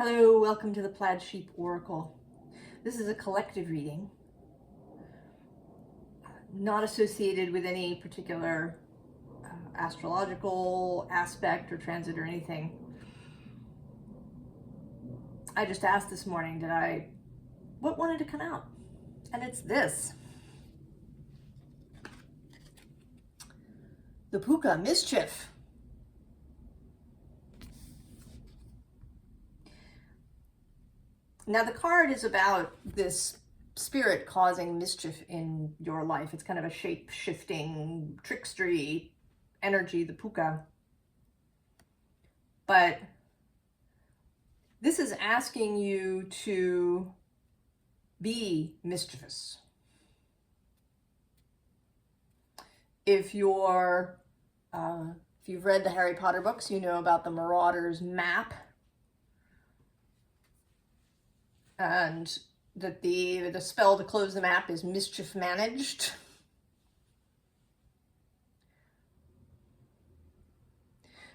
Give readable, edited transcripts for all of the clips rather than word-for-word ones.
Hello, welcome to the Plaid Sheep Oracle. This is a collective reading, not associated with any particular astrological aspect or transit or anything. I just asked this morning, what wanted to come out? And it's this. The Puka, Mischief. Now the card is about this spirit causing mischief in your life. It's kind of a shape-shifting, trickstery energy, the Puka. But this is asking you to be mischievous. If you've read the Harry Potter books, you know about the Marauder's map. And that the spell to close the map is mischief managed.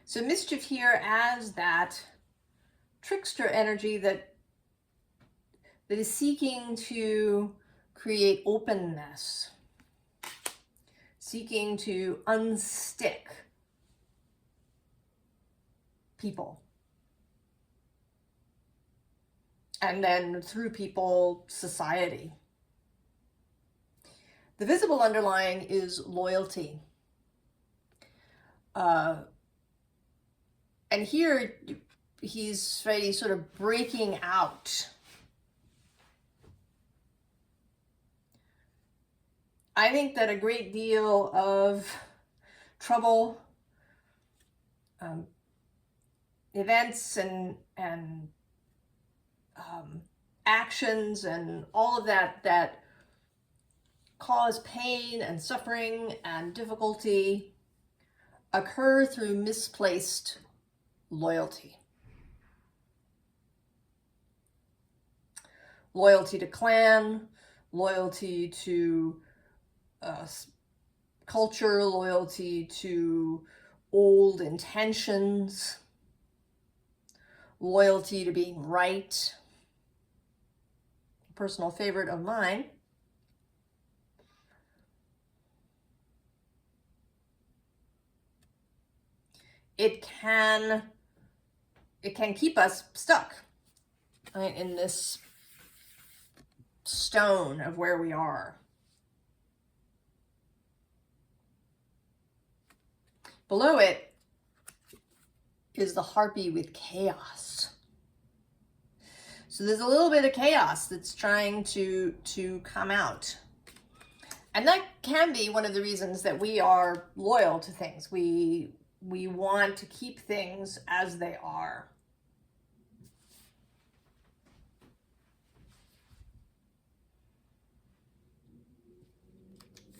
So mischief here as that trickster energy that is seeking to create openness, seeking to unstick people. And then through people, society. The visible underlying is loyalty. And here he's sort of breaking out. I think that a great deal of trouble, events and actions and all of that cause pain and suffering and difficulty occur through misplaced loyalty. Loyalty to clan, loyalty to culture, loyalty to old intentions, loyalty to being right. Personal favorite of mine. It can keep us stuck, right, in this stone of where we are. Below it is the harpy with chaos. So there's a little bit of chaos that's trying to come out. And that can be one of the reasons that we are loyal to things. We want to keep things as they are.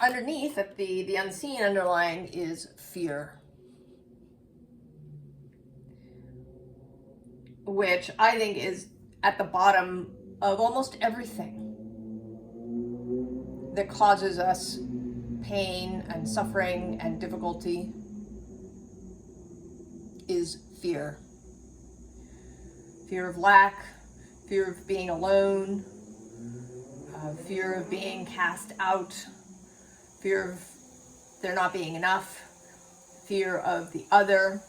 Underneath, at the unseen underlying, is fear, which I think is at the bottom of almost everything that causes us pain and suffering and difficulty is fear. Fear of lack, fear of being alone, fear of being cast out, fear of there not being enough, fear of the other.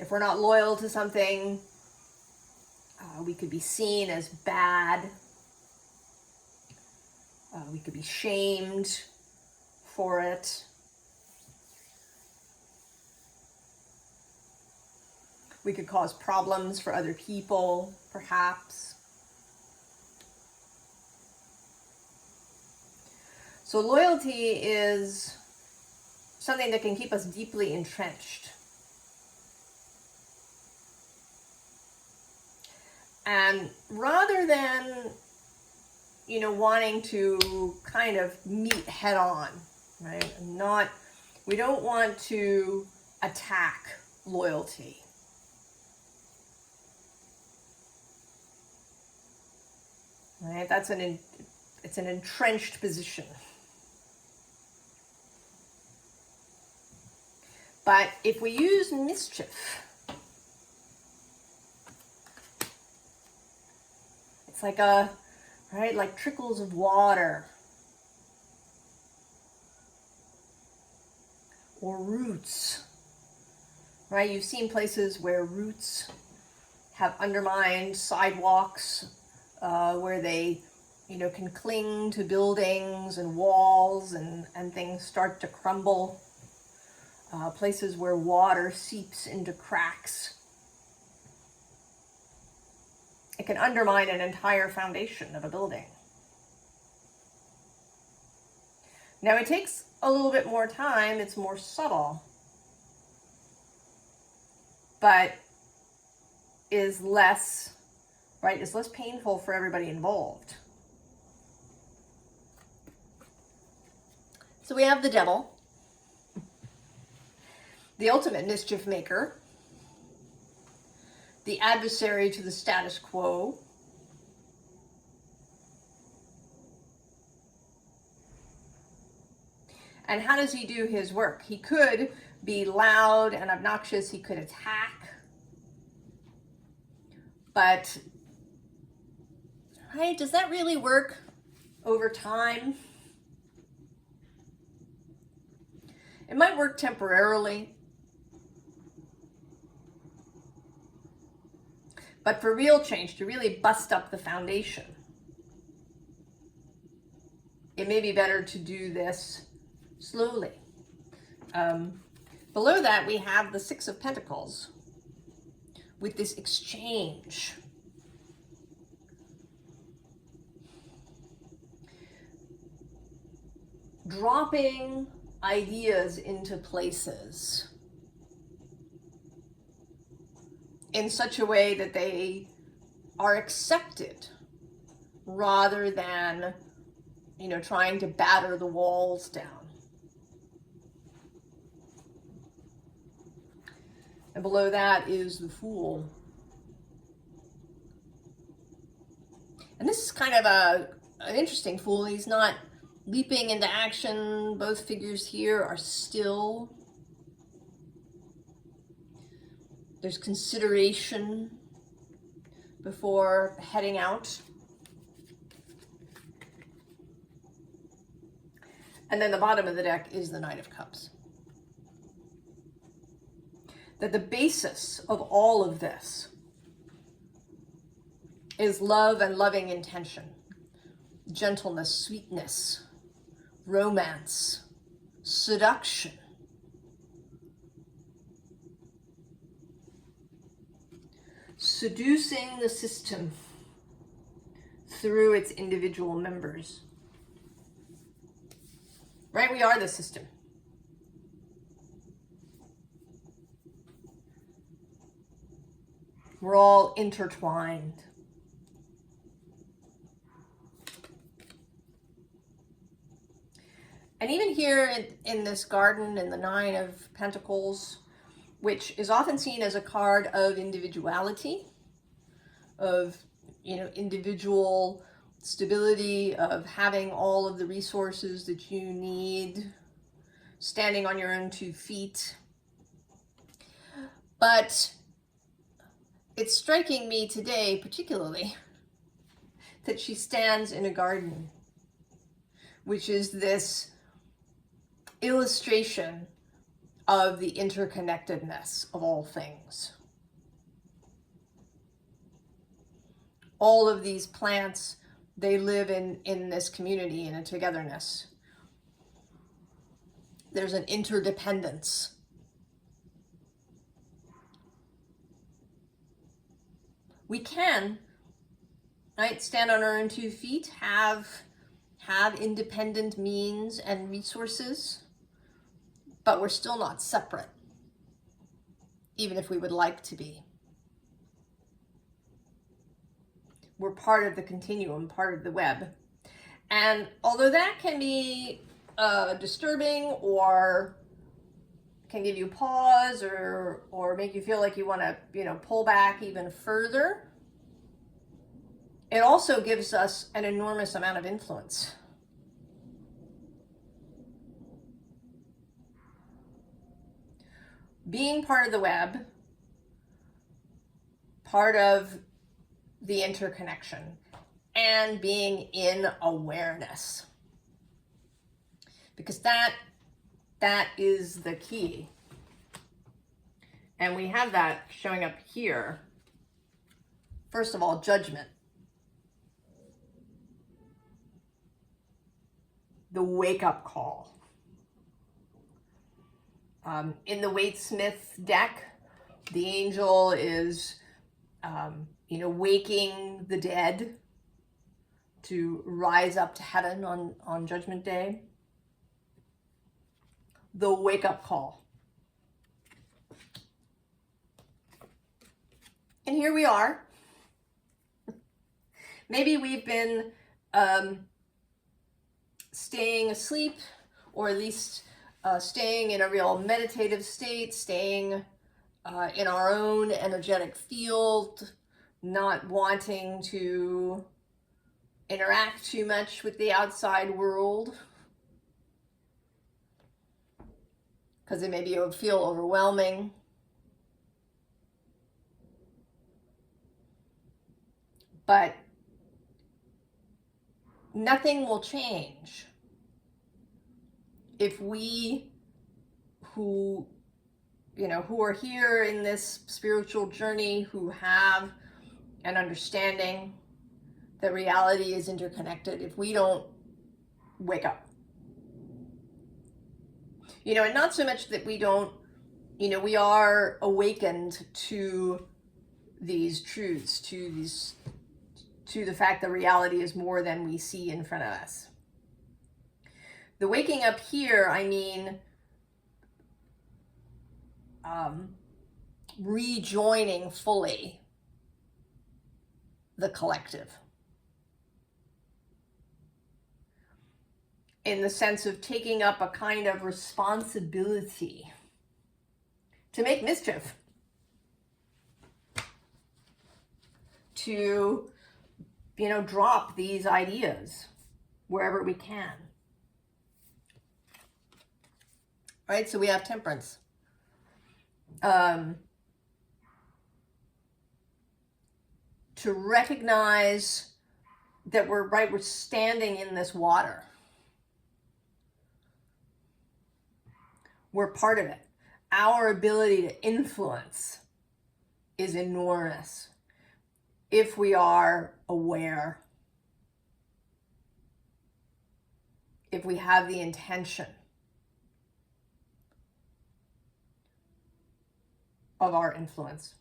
If we're not loyal to something, we could be seen as bad. We could be shamed for it. We could cause problems for other people, perhaps. So loyalty is something that can keep us deeply entrenched. And rather than, wanting to kind of meet head on, right? We don't want to attack loyalty. Right? It's an entrenched position. But if we use Mischief, it's like like trickles of water or roots, right? You've seen places where roots have undermined sidewalks, where they, can cling to buildings and walls and things start to crumble. Places where water seeps into cracks. It can undermine an entire foundation of a building. Now it takes a little bit more time, it's more subtle, but is less, right, is less painful for everybody involved. So we have the devil, the ultimate mischief maker, the adversary to the status quo, and how does he do his work? He could be loud and obnoxious, he could attack, but, right, does that really work over time? It might work temporarily, but for real change, to really bust up the foundation, it may be better to do this slowly. Below that, we have the Six of Pentacles with this exchange. Dropping ideas into places in such a way that they are accepted rather than, trying to batter the walls down. And below that is the Fool. And this is kind of an interesting Fool. He's not leaping into action. Both figures here are still. There's consideration before heading out. And then the bottom of the deck is the Knight of Cups. That the basis of all of this is love and loving intention, gentleness, sweetness, romance, seduction. Seducing the system through its individual members. Right? We are the system. We're all intertwined. And even here in this garden, in the Nine of Pentacles, which is often seen as a card of individuality, of, individual stability, of having all of the resources that you need, standing on your own 2 feet. But it's striking me today, particularly, that she stands in a garden, which is this illustration of the interconnectedness of all things. All of these plants, they live in this community, in a togetherness. There's an interdependence. We can, right, stand on our own 2 feet, have independent means and resources, but we're still not separate, even if we would like to be. We're part of the continuum, part of the web. And although that can be disturbing or can give you pause or make you feel like you want to, pull back even further, it also gives us an enormous amount of influence. being part of the web, part of the interconnection, and being in awareness. Because that is the key. And we have that showing up here. First of all, judgment. The wake-up call. In the Waite-Smith deck, the angel is, waking the dead to rise up to heaven on Judgment Day. The wake-up call. And here we are. Maybe we've been staying asleep, or at least staying in a real meditative state, staying in our own energetic field, not wanting to interact too much with the outside world, because it maybe would feel overwhelming. But nothing will change if we who are here in this spiritual journey, who have an understanding that reality is interconnected, if we don't wake up. And not so much that we don't, we are awakened to these truths, to the fact that reality is more than we see in front of us. The waking up here, I mean, rejoining fully the collective. In the sense of taking up a kind of responsibility to make mischief. To drop these ideas wherever we can. All right, so we have temperance. To recognize that we're standing in this water. We're part of it. Our ability to influence is enormous if we are aware, if we have the intention of our influence.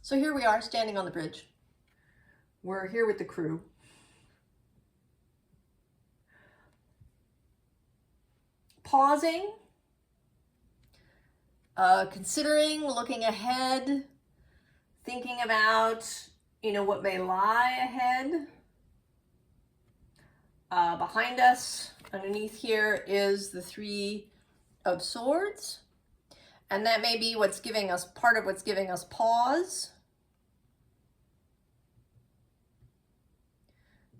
So here we are standing on the bridge. We're here with the crew. Pausing, considering, looking ahead, thinking about, what may lie ahead. Behind us, underneath here, is the Three of Swords. And that may be part of what's giving us pause.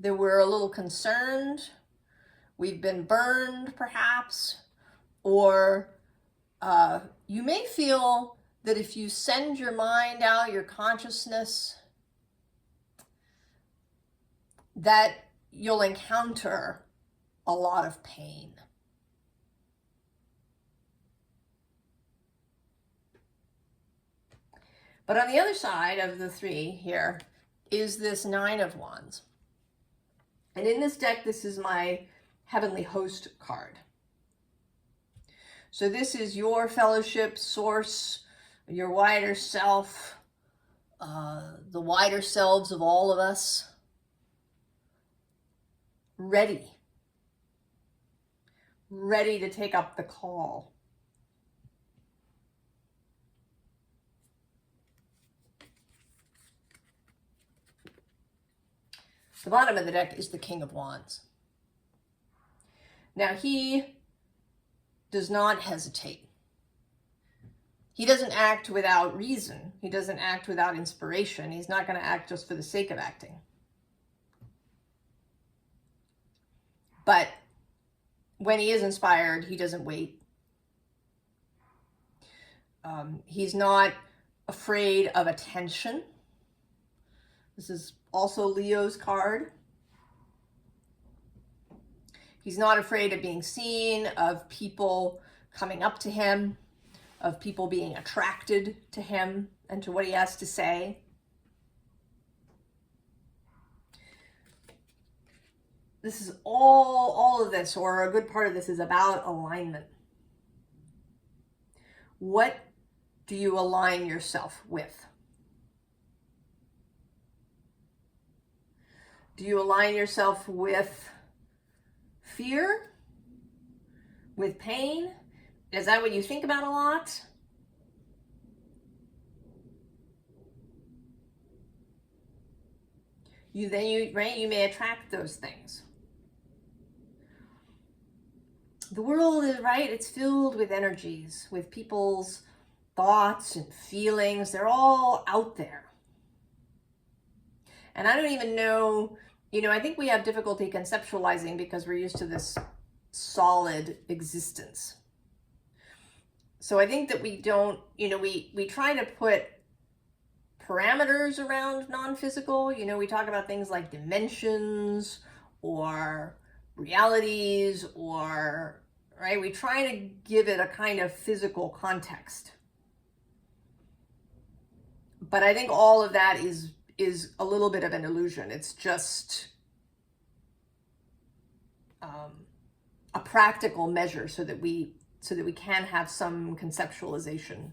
That we're a little concerned. We've been burned, perhaps. Or you may feel that if you send your mind out, your consciousness, that you'll encounter a lot of pain. But on the other side of the three here is this Nine of Wands. And in this deck, this is my Heavenly Host card. So this is your fellowship, source, your wider self, the wider selves of all of us, ready to take up the call. The bottom of the deck is the King of Wands. Now he does not hesitate. He doesn't act without reason. He doesn't act without inspiration. He's not going to act just for the sake of acting. But when he is inspired, he doesn't wait. He's not afraid of attention. This is also Leo's card. He's not afraid of being seen, of people coming up to him, of people being attracted to him and to what he has to say. This is all of this, or a good part of this, is about alignment. What do you align yourself with? Do you align yourself with fear? With pain? Is that what you think about a lot? You may attract those things. The world is, right, it's filled with energies, with people's thoughts and feelings. They're all out there. And I don't even know, I think we have difficulty conceptualizing because we're used to this solid existence. So I think that we don't, we try to put parameters around non-physical. We talk about things like dimensions or realities, or, right, we try to give it a kind of physical context. But I think all of that is a little bit of an illusion. It's just a practical measure so that we can have some conceptualization.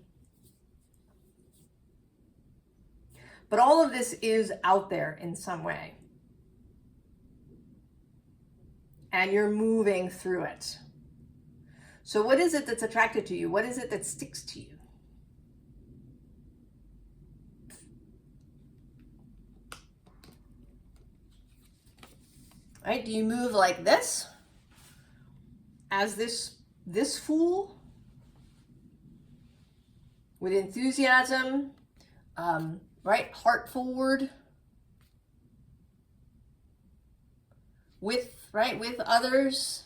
But all of this is out there in some way. And you're moving through it. So what is it that's attracted to you? What is it that sticks to you? Right? Do you move like this? As this fool? With enthusiasm, right? Heart forward. With others.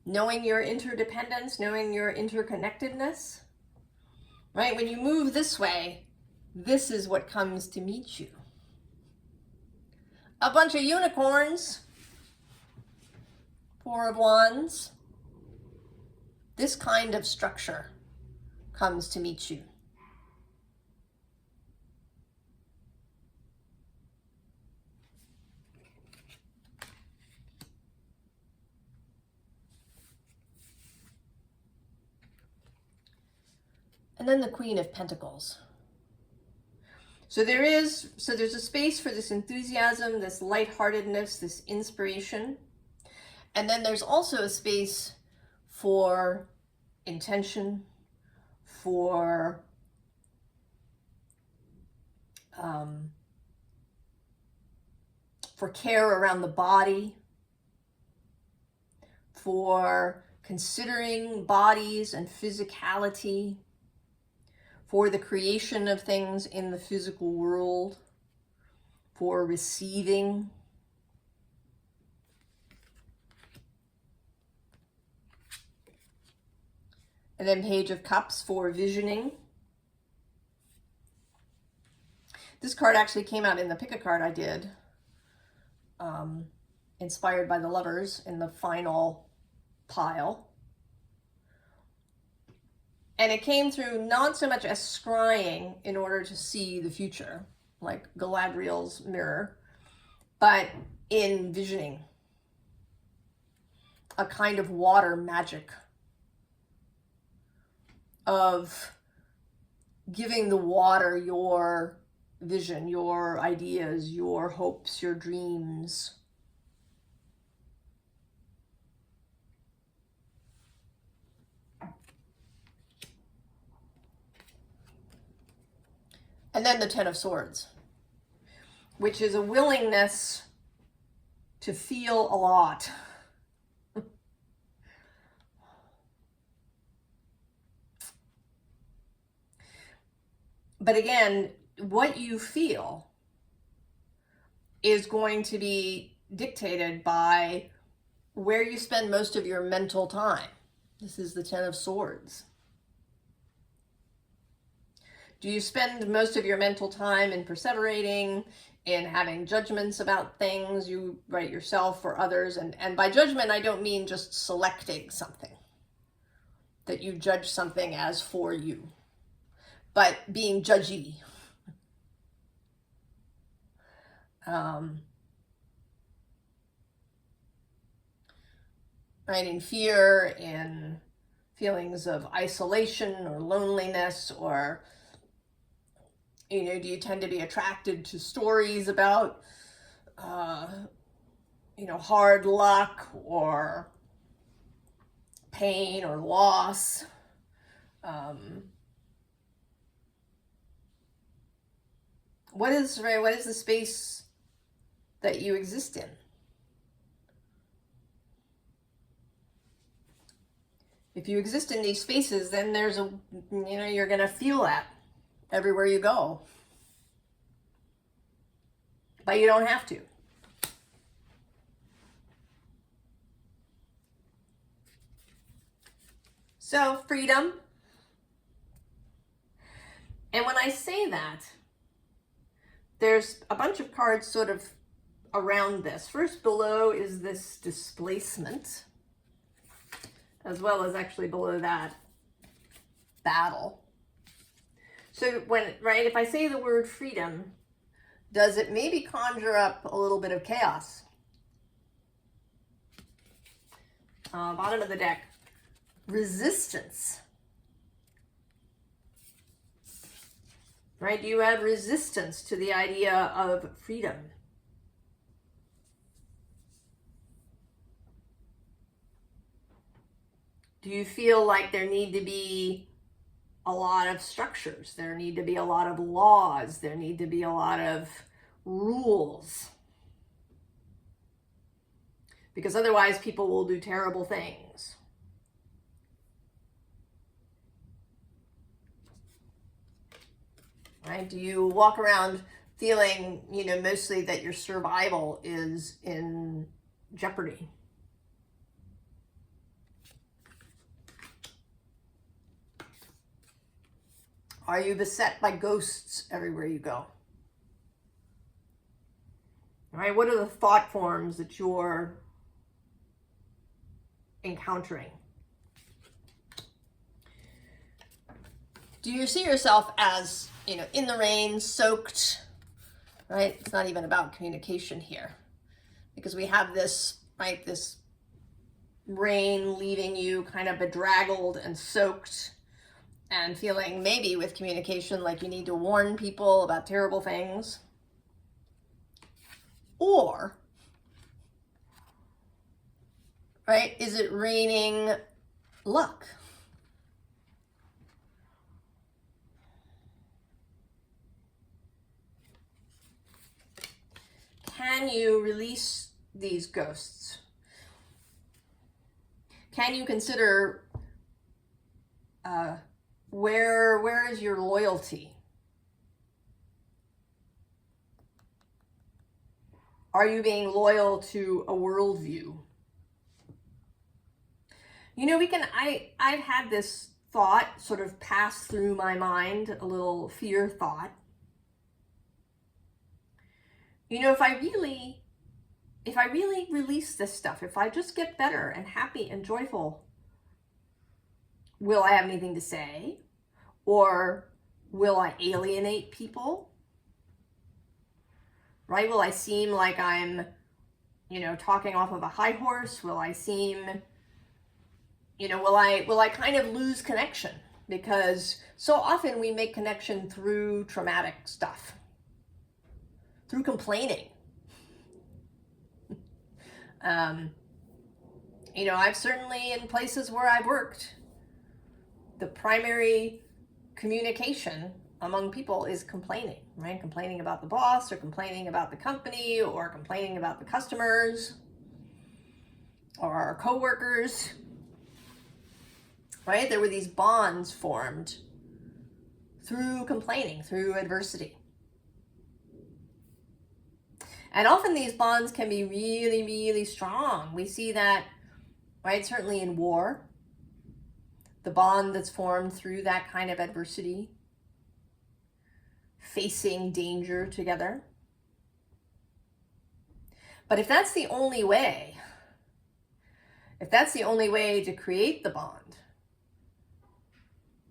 Knowing your interdependence, knowing your interconnectedness. Right? When you move this way, this is what comes to meet you. A bunch of unicorns. 4 of Wands. This kind of structure comes to meet you. And then the Queen of Pentacles. So there's a space for this enthusiasm, this lightheartedness, this inspiration. And then there's also a space for intention, for care around the body, for considering bodies and physicality, for the creation of things in the physical world, for receiving. And then Page of Cups for visioning. This card actually came out in the pick a card I did, inspired by the Lovers in the final pile. And it came through not so much as scrying in order to see the future, like Galadriel's mirror, but in visioning. A kind of water magic of giving the water your vision, your ideas, your hopes, your dreams. And then the Ten of Swords, which is a willingness to feel a lot. But again, what you feel is going to be dictated by where you spend most of your mental time. This is the Ten of Swords. Do you spend most of your mental time in perseverating, in having judgments about things you write yourself or others? And by judgment, I don't mean just selecting something, that you judge something as for you, but being judgy. Right, in fear, in feelings of isolation or loneliness, or, you know, do you tend to be attracted to stories about, you know, hard luck or pain or loss? What is the space that you exist in? If you exist in these spaces, then there's a, you know, you're going to feel that everywhere you go. But you don't have to. So, freedom. And when I say that, there's a bunch of cards sort of around this. First below is this displacement, as well as actually below that, battle. So when, right, if I say the word freedom, does it maybe conjure up a little bit of chaos? Bottom of the deck, resistance. Right? Do you have resistance to the idea of freedom? Do you feel like there need to be a lot of structures? There need to be a lot of laws. There need to be a lot of rules. Because otherwise people will do terrible things. Right? Do you walk around feeling, you know, mostly that your survival is in jeopardy? Are you beset by ghosts everywhere you go? All right, what are the thought forms that you're encountering? Do you see yourself as, you know, in the rain, soaked, right? It's not even about communication here, because we have this, right, this rain leaving you kind of bedraggled and soaked, and feeling maybe with communication like you need to warn people about terrible things. Or, right, is it raining luck? Can you release these ghosts? Can you consider where is your loyalty? Are you being loyal to a worldview? You know, I've had this thought sort of pass through my mind, a little fear thought. You know, if I really release this stuff, if I just get better and happy and joyful, will I have anything to say? Or will I alienate people? Right? Will I seem like I'm, you know, talking off of a high horse? Will I seem, you know, will I kind of lose connection? Because so often we make connection through traumatic stuff, through complaining. You know, I've certainly, in places where I've worked, the primary communication among people is complaining, right? Complaining about the boss, or complaining about the company, or complaining about the customers, or our coworkers, right? There were these bonds formed through complaining, through adversity. And often these bonds can be really, really strong. We see that, right, certainly in war, the bond that's formed through that kind of adversity, facing danger together. But if that's the only way, to create the bond,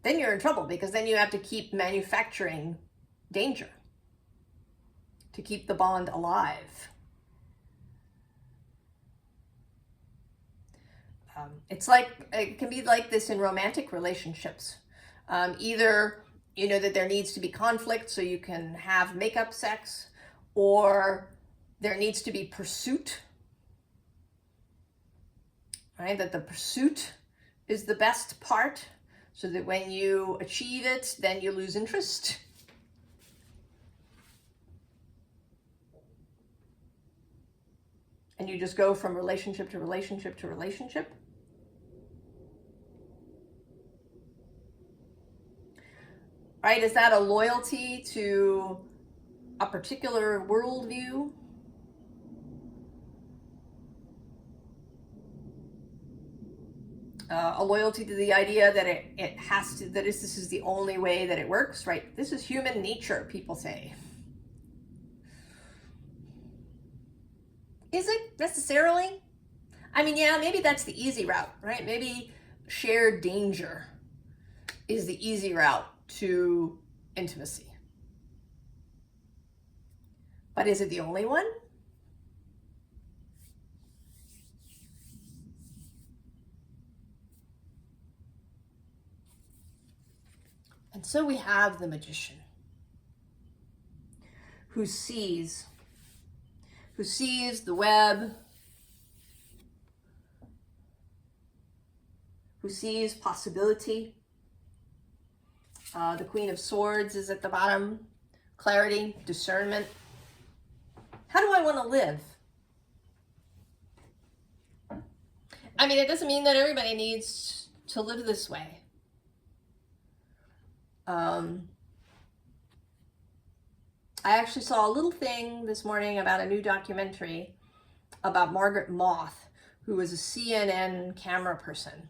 then you're in trouble, because then you have to keep manufacturing danger to keep the bond alive. It can be like this in romantic relationships. Either, that there needs to be conflict so you can have make-up sex, or there needs to be pursuit, right? That the pursuit is the best part, so that when you achieve it, then you lose interest. And you just go from relationship to relationship to relationship. Right? Is that a loyalty to a particular worldview? A loyalty to the idea that it has to, that this is the only way that it works, right? This is human nature, people say. Is it necessarily? I mean, yeah, maybe that's the easy route, right? Maybe shared danger is the easy route to intimacy. But is it the only one? And so we have the magician who sees the web, who sees possibility. The Queen of Swords is at the bottom. Clarity, discernment. How do I want to live? I mean, it doesn't mean that everybody needs to live this way. I actually saw a little thing this morning about a new documentary about Margaret Moth, who was a CNN camera person.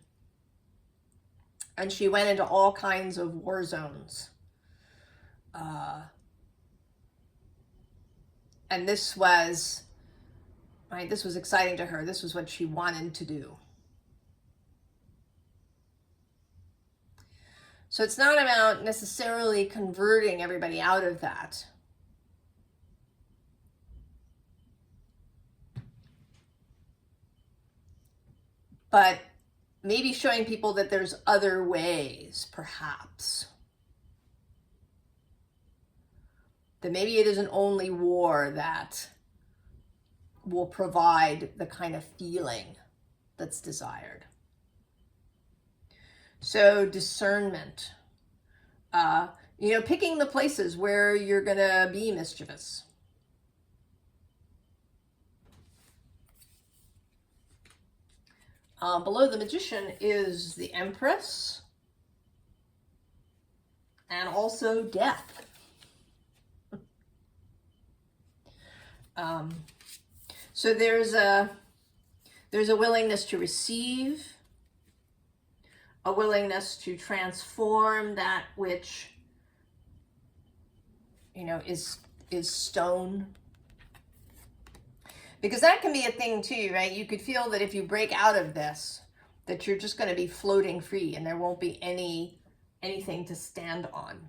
And she went into all kinds of war zones. And this was exciting to her. This was what she wanted to do. So it's not about necessarily converting everybody out of that. But maybe showing people that there's other ways, perhaps. That maybe it isn't only war that will provide the kind of feeling that's desired. So discernment, picking the places where you're gonna be mischievous. Below the magician is the Empress and also death. So there's a willingness to receive, a willingness to transform that which, is stone. Because that can be a thing too, right? You could feel that if you break out of this, that you're just going to be floating free and there won't be anything to stand on.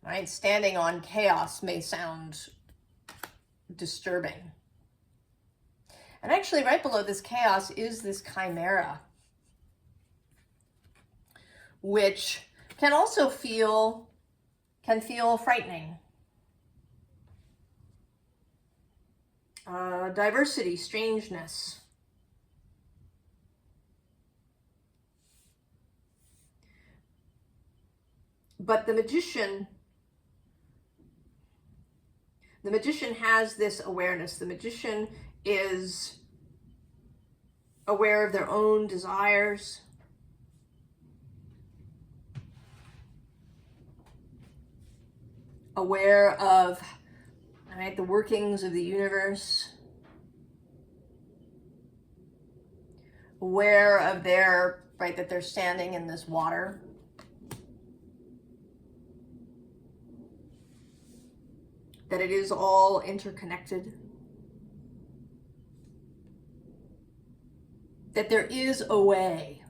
Right? Standing on chaos may sound disturbing. And actually right below this chaos is this chimera, which can also feel frightening. Diversity, strangeness. But the magician has this awareness. The magician is aware of their own desires. aware of, right, the workings of the universe, aware of their, right, that they're standing in this water. That it is all interconnected. That there is a way,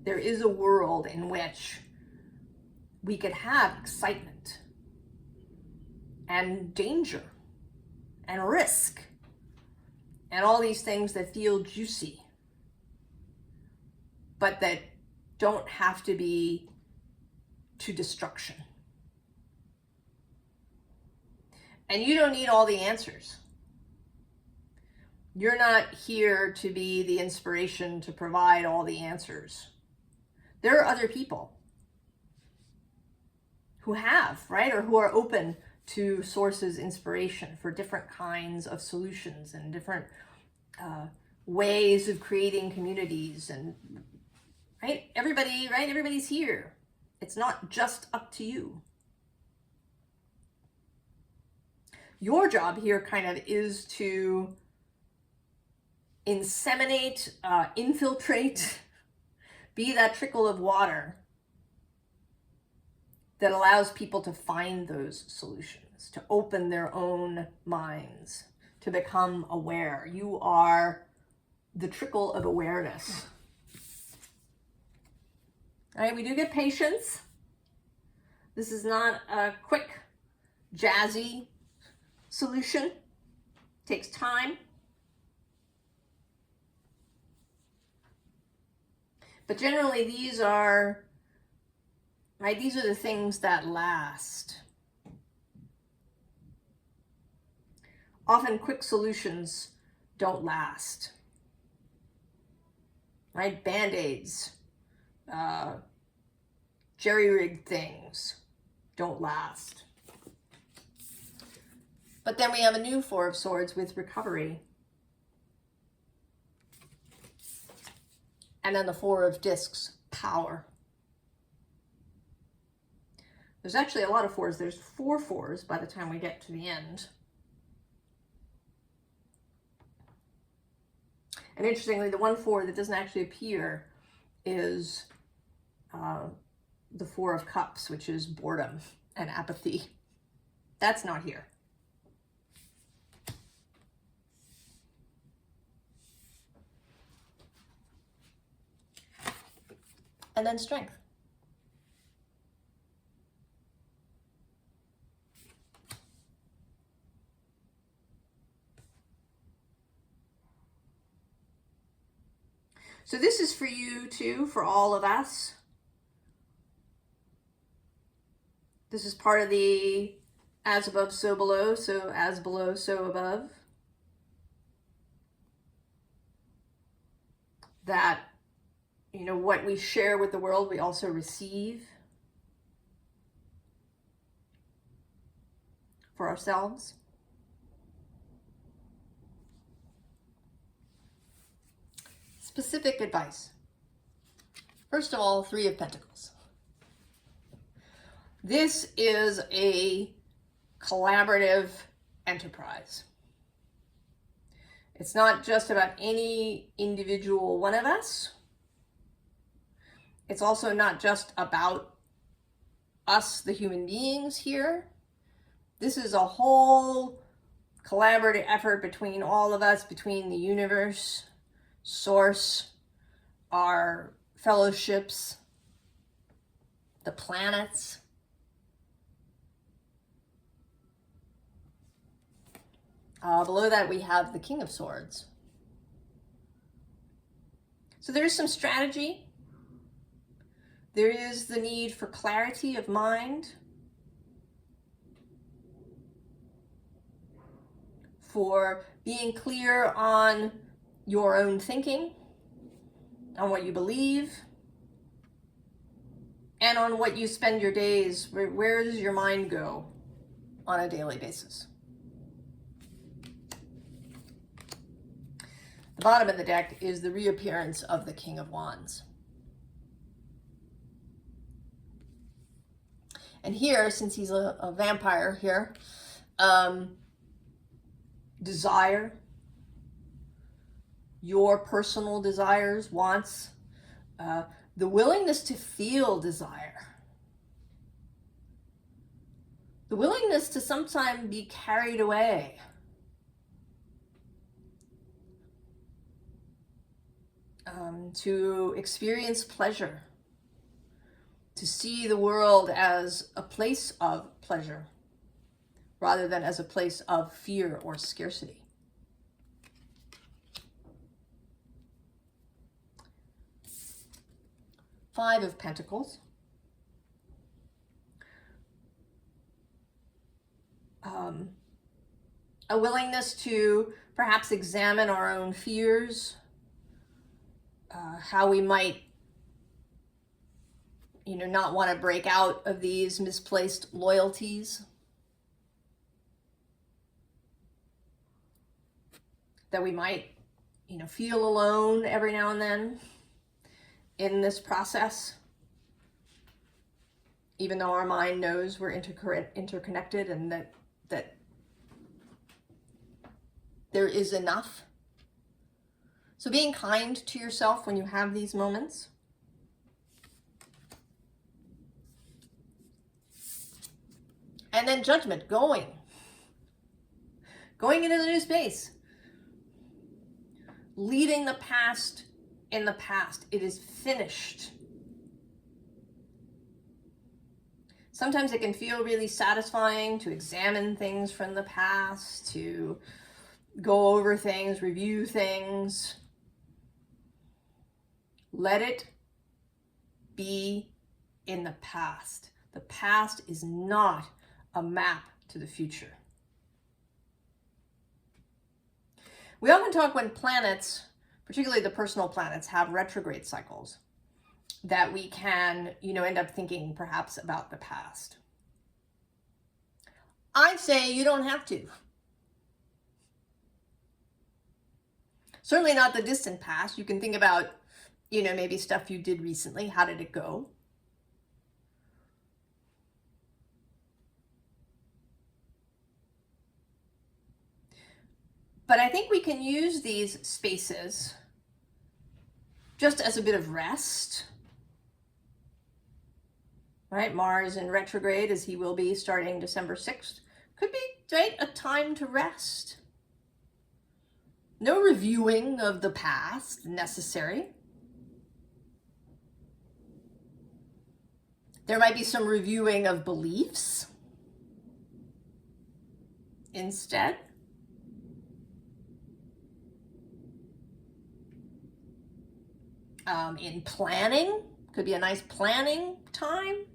there is a world in which we could have excitement and danger and risk and all these things that feel juicy, but that don't have to be to destruction. And you don't need all the answers. You're not here to be the inspiration to provide all the answers. There are other people who have, right, or who are open to sources inspiration for different kinds of solutions and different ways of creating communities. And right, everybody's here. It's not just up to you. Your job here kind of is to inseminate, infiltrate, be that trickle of water that allows people to find those solutions, to open their own minds, to become aware. You are the trickle of awareness. All right, we do get patience. This is not a quick, jazzy solution. It takes time. But generally these are, right, these are the things that last. Often quick solutions don't last. Right? Band-aids, jerry-rigged things don't last. But then we have a new Four of Swords with recovery. And then the Four of Discs, power. There's actually a lot of fours. There's 4 fours by the time we get to the end. And interestingly, the 1 4 that doesn't actually appear is the 4 of Cups, which is boredom and apathy. That's not here. And then strength. So this is for you too, for all of us. This is part of the as above, so below. So as below, so above. That, you know, what we share with the world, we also receive for ourselves. Specific advice. First of all, 3 of Pentacles. This is a collaborative enterprise. It's not just about any individual one of us. It's also not just about us, the human beings here. This is a whole collaborative effort between all of us, between the universe, source, our fellowships, the planets. Below that we have the King of Swords. So there is some strategy. There is the need for clarity of mind, for being clear on your own thinking, on what you believe, and on what you spend your days. Where does your mind go on a daily basis? The bottom of the deck is the reappearance of the King of Wands. And here, since he's a vampire here, desire, your personal desires, wants, the willingness to feel desire, the willingness to sometimes be carried away, to experience pleasure, to see the world as a place of pleasure rather than as a place of fear or scarcity. Five of Pentacles. A willingness to perhaps examine our own fears, how we might, not want to break out of these misplaced loyalties, that we might, feel alone every now and then in this process, even though our mind knows we're interconnected and that there is enough. So being kind to yourself when you have these moments. And then Judgment, going into the new space. Leaving the past in the past. It is finished. Sometimes it can feel really satisfying to examine things from the past, to go over things, review things. Let it be in the past. The past is not a map to the future. We often talk when planets, particularly the personal planets, have retrograde cycles, that we can, end up thinking perhaps about the past. I say you don't have to. Certainly not the distant past. You can think about, maybe stuff you did recently. How did it go? But I think we can use these spaces just as a bit of rest. Right? Mars in retrograde, as he will be starting December 6th, could be, right, a time to rest. No reviewing of the past necessary. There might be some reviewing of beliefs instead. In planning, could be a nice planning time.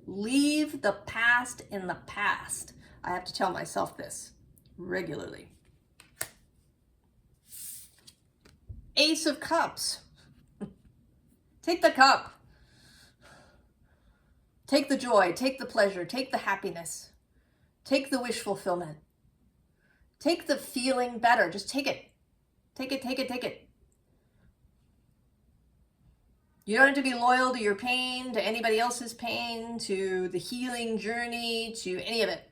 Leave the past in the past. I have to tell myself this regularly. Ace of Cups. Take the cup. Take the joy, take the pleasure, take the happiness, take the wish fulfillment, take the feeling better. Just take it. Take it, take it, take it. You don't have to be loyal to your pain, to anybody else's pain, to the healing journey, to any of it.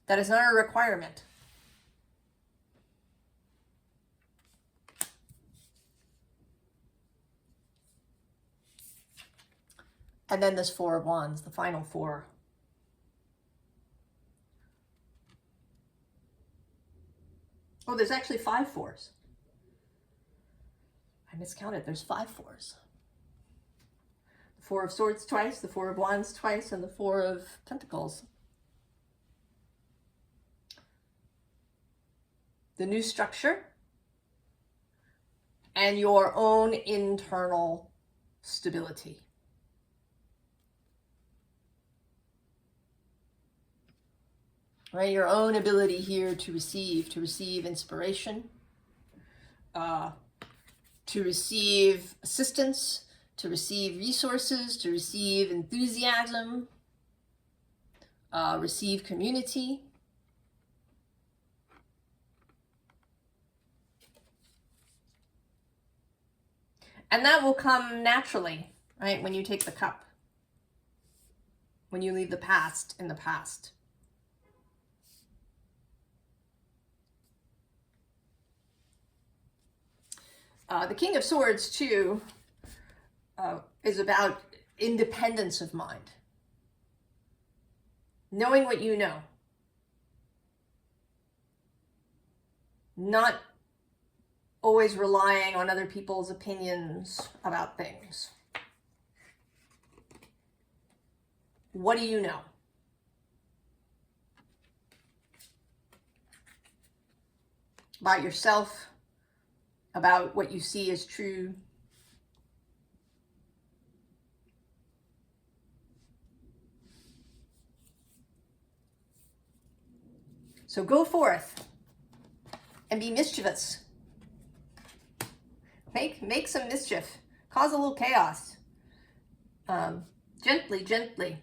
That is not a requirement. And then this Four of Wands, the final four. Oh, there's actually 5 fours. I miscounted. There's 5 fours. The Four of Swords twice, the Four of Wands twice, and the Four of Pentacles. The new structure and your own internal stability. Right, your own ability here to receive inspiration, to receive assistance, to receive resources, to receive enthusiasm, receive community. And that will come naturally, right, when you take the cup. when you leave the past in the past. The King of Swords, too, is about independence of mind. Knowing what you know. Not always relying on other people's opinions about things. What do you know? About yourself, about what you see as true. So go forth and be mischievous. Make some mischief. Cause a little chaos. Gently, gently.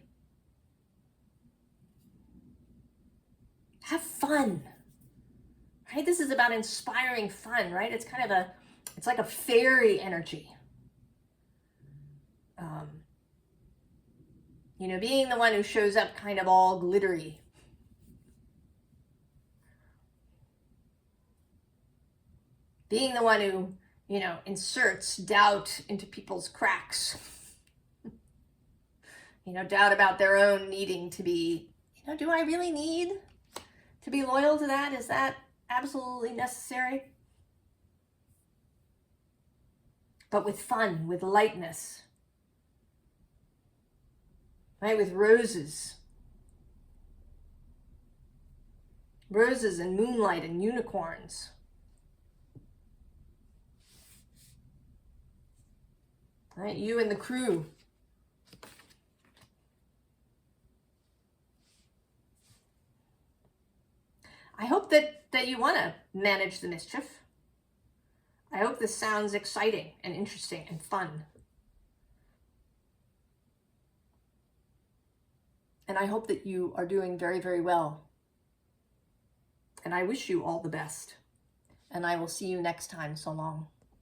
Have fun. Right? This is about inspiring fun, right? It's kind of it's like a fairy energy. You know, being the one who shows up kind of all glittery. Being the one who, you know, inserts doubt into people's cracks. You know, doubt about their own needing to be, you know, do I really need to be loyal to that? Is that absolutely necessary? But with fun, with lightness, right? With roses. Roses and moonlight and unicorns. Right? You and the crew. I hope that you want to manage the mischief. I hope this sounds exciting and interesting and fun. And I hope that you are doing very, very well. And I wish you all the best. And I will see you next time. So long.